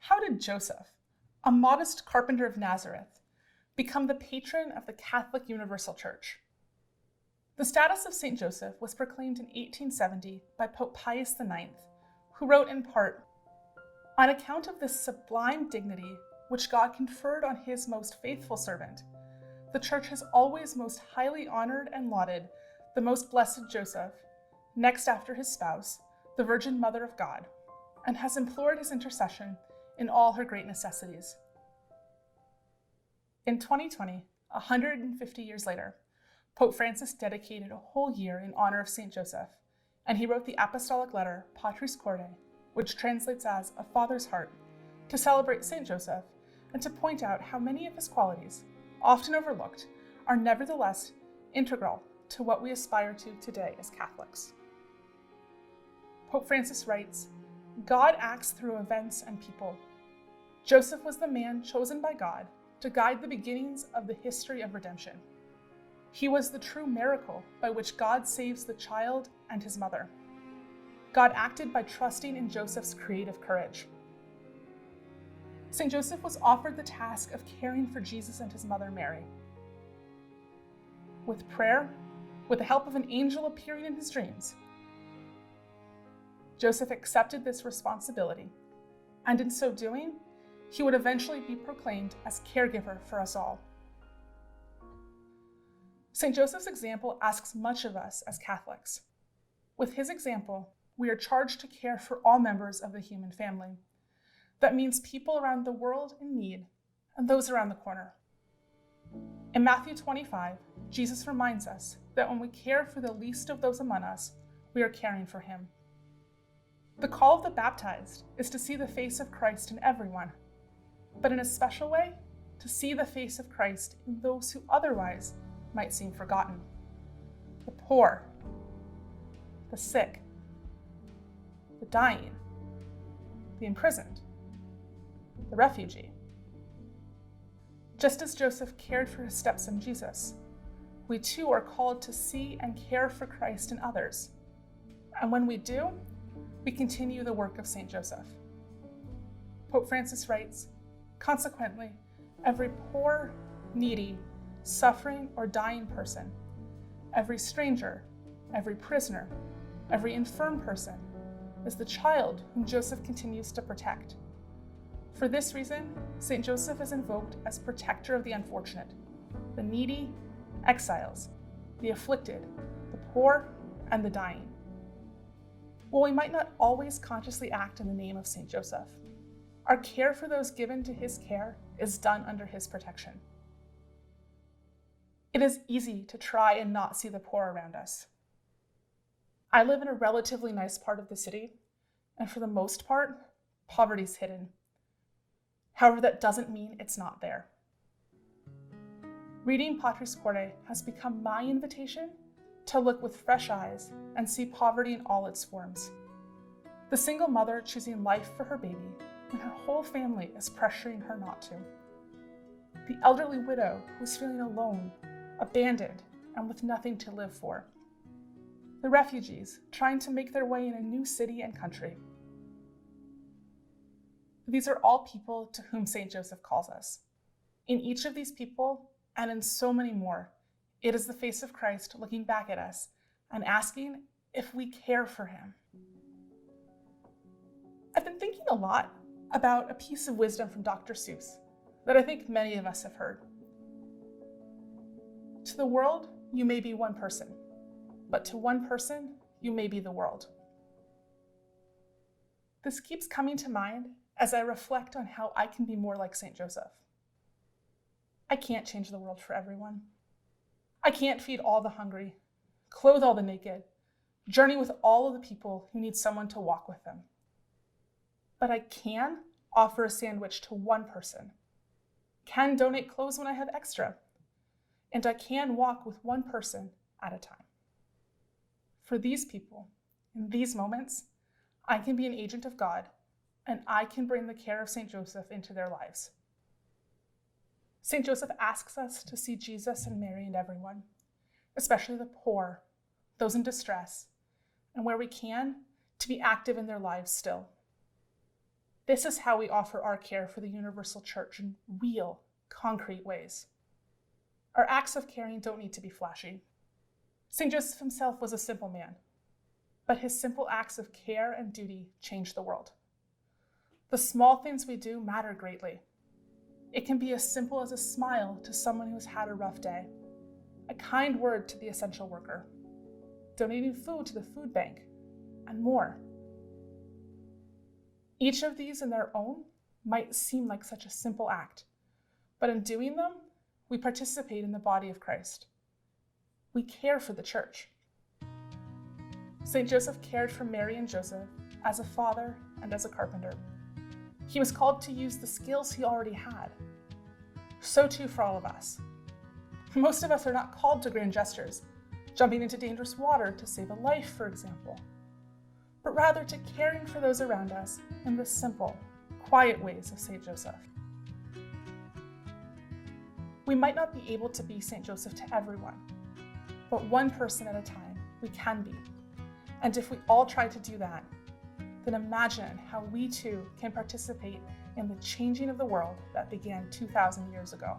How did Joseph, a modest carpenter of Nazareth, become the patron of the Catholic Universal Church? The status of St. Joseph was proclaimed in 1870 by Pope Pius IX, who wrote in part, "On account of this sublime dignity which God conferred on his most faithful servant, the Church has always most highly honored and lauded the most blessed Joseph, next after his spouse, the Virgin Mother of God, and has implored his intercession in all her great necessities." In 2020, 150 years later, Pope Francis dedicated a whole year in honor of St. Joseph, and he wrote the apostolic letter Patris Corde, which translates as a father's heart, to celebrate St. Joseph and to point out how many of his qualities, often overlooked, are nevertheless integral to what we aspire to today as Catholics. Pope Francis writes, "God acts through events and people. Joseph was the man chosen by God to guide the beginnings of the history of redemption. He was the true miracle by which God saves the child and his mother. God acted by trusting in Joseph's creative courage." St. Joseph was offered the task of caring for Jesus and his mother Mary. With prayer, with the help of an angel appearing in his dreams, Joseph accepted this responsibility, and in so doing, he would eventually be proclaimed as caregiver for us all. St. Joseph's example asks much of us as Catholics. With his example, we are charged to care for all members of the human family. That means people around the world in need and those around the corner. In Matthew 25, Jesus reminds us that when we care for the least of those among us, we are caring for him. The call of the baptized is to see the face of Christ in everyone, but in a special way, to see the face of Christ in those who otherwise might seem forgotten. The poor, the sick, the dying, the imprisoned, the refugee. Just as Joseph cared for his stepson Jesus, we too are called to see and care for Christ in others. And when we do, we continue the work of St. Joseph. Pope Francis writes, "Consequently, every poor, needy, suffering, or dying person, every stranger, every prisoner, every infirm person, is the child whom Joseph continues to protect. For this reason, St. Joseph is invoked as protector of the unfortunate, the needy, exiles, the afflicted, the poor, and the dying." While we might not always consciously act in the name of St. Joseph, our care for those given to his care is done under his protection. It is easy to try and not see the poor around us. I live in a relatively nice part of the city, and for the most part, poverty's hidden. However, that doesn't mean it's not there. Reading Patris Corde has become my invitation to look with fresh eyes and see poverty in all its forms. The single mother choosing life for her baby when her whole family is pressuring her not to. The elderly widow who's feeling alone, abandoned, and with nothing to live for. The refugees trying to make their way in a new city and country. These are all people to whom St. Joseph calls us. In each of these people, and in so many more, it is the face of Christ looking back at us and asking if we care for him. I've been thinking a lot about a piece of wisdom from Dr. Seuss that I think many of us have heard. To the world, you may be one person, but to one person, you may be the world. This keeps coming to mind as I reflect on how I can be more like St. Joseph. I can't change the world for everyone. I can't feed all the hungry, clothe all the naked, journey with all of the people who need someone to walk with them. But I can offer a sandwich to one person, can donate clothes when I have extra, and I can walk with one person at a time. For these people, in these moments, I can be an agent of God, and I can bring the care of St. Joseph into their lives. St. Joseph asks us to see Jesus and Mary in everyone, especially the poor, those in distress, and where we can, to be active in their lives still. This is how we offer our care for the universal church in real, concrete ways. Our acts of caring don't need to be flashy. St. Joseph himself was a simple man, but his simple acts of care and duty changed the world. The small things we do matter greatly. It can be as simple as a smile to someone who's had a rough day, a kind word to the essential worker, donating food to the food bank, and more. Each of these in their own might seem like such a simple act, but in doing them, we participate in the body of Christ. We care for the church. St. Joseph cared for Mary and Joseph as a father and as a carpenter. He was called to use the skills he already had. So too for all of us. Most of us are not called to grand gestures, jumping into dangerous water to save a life, for example, but rather to caring for those around us in the simple, quiet ways of St. Joseph. We might not be able to be St. Joseph to everyone, but one person at a time we can be. And if we all try to do that, then imagine how we too can participate in the changing of the world that began 2,000 years ago.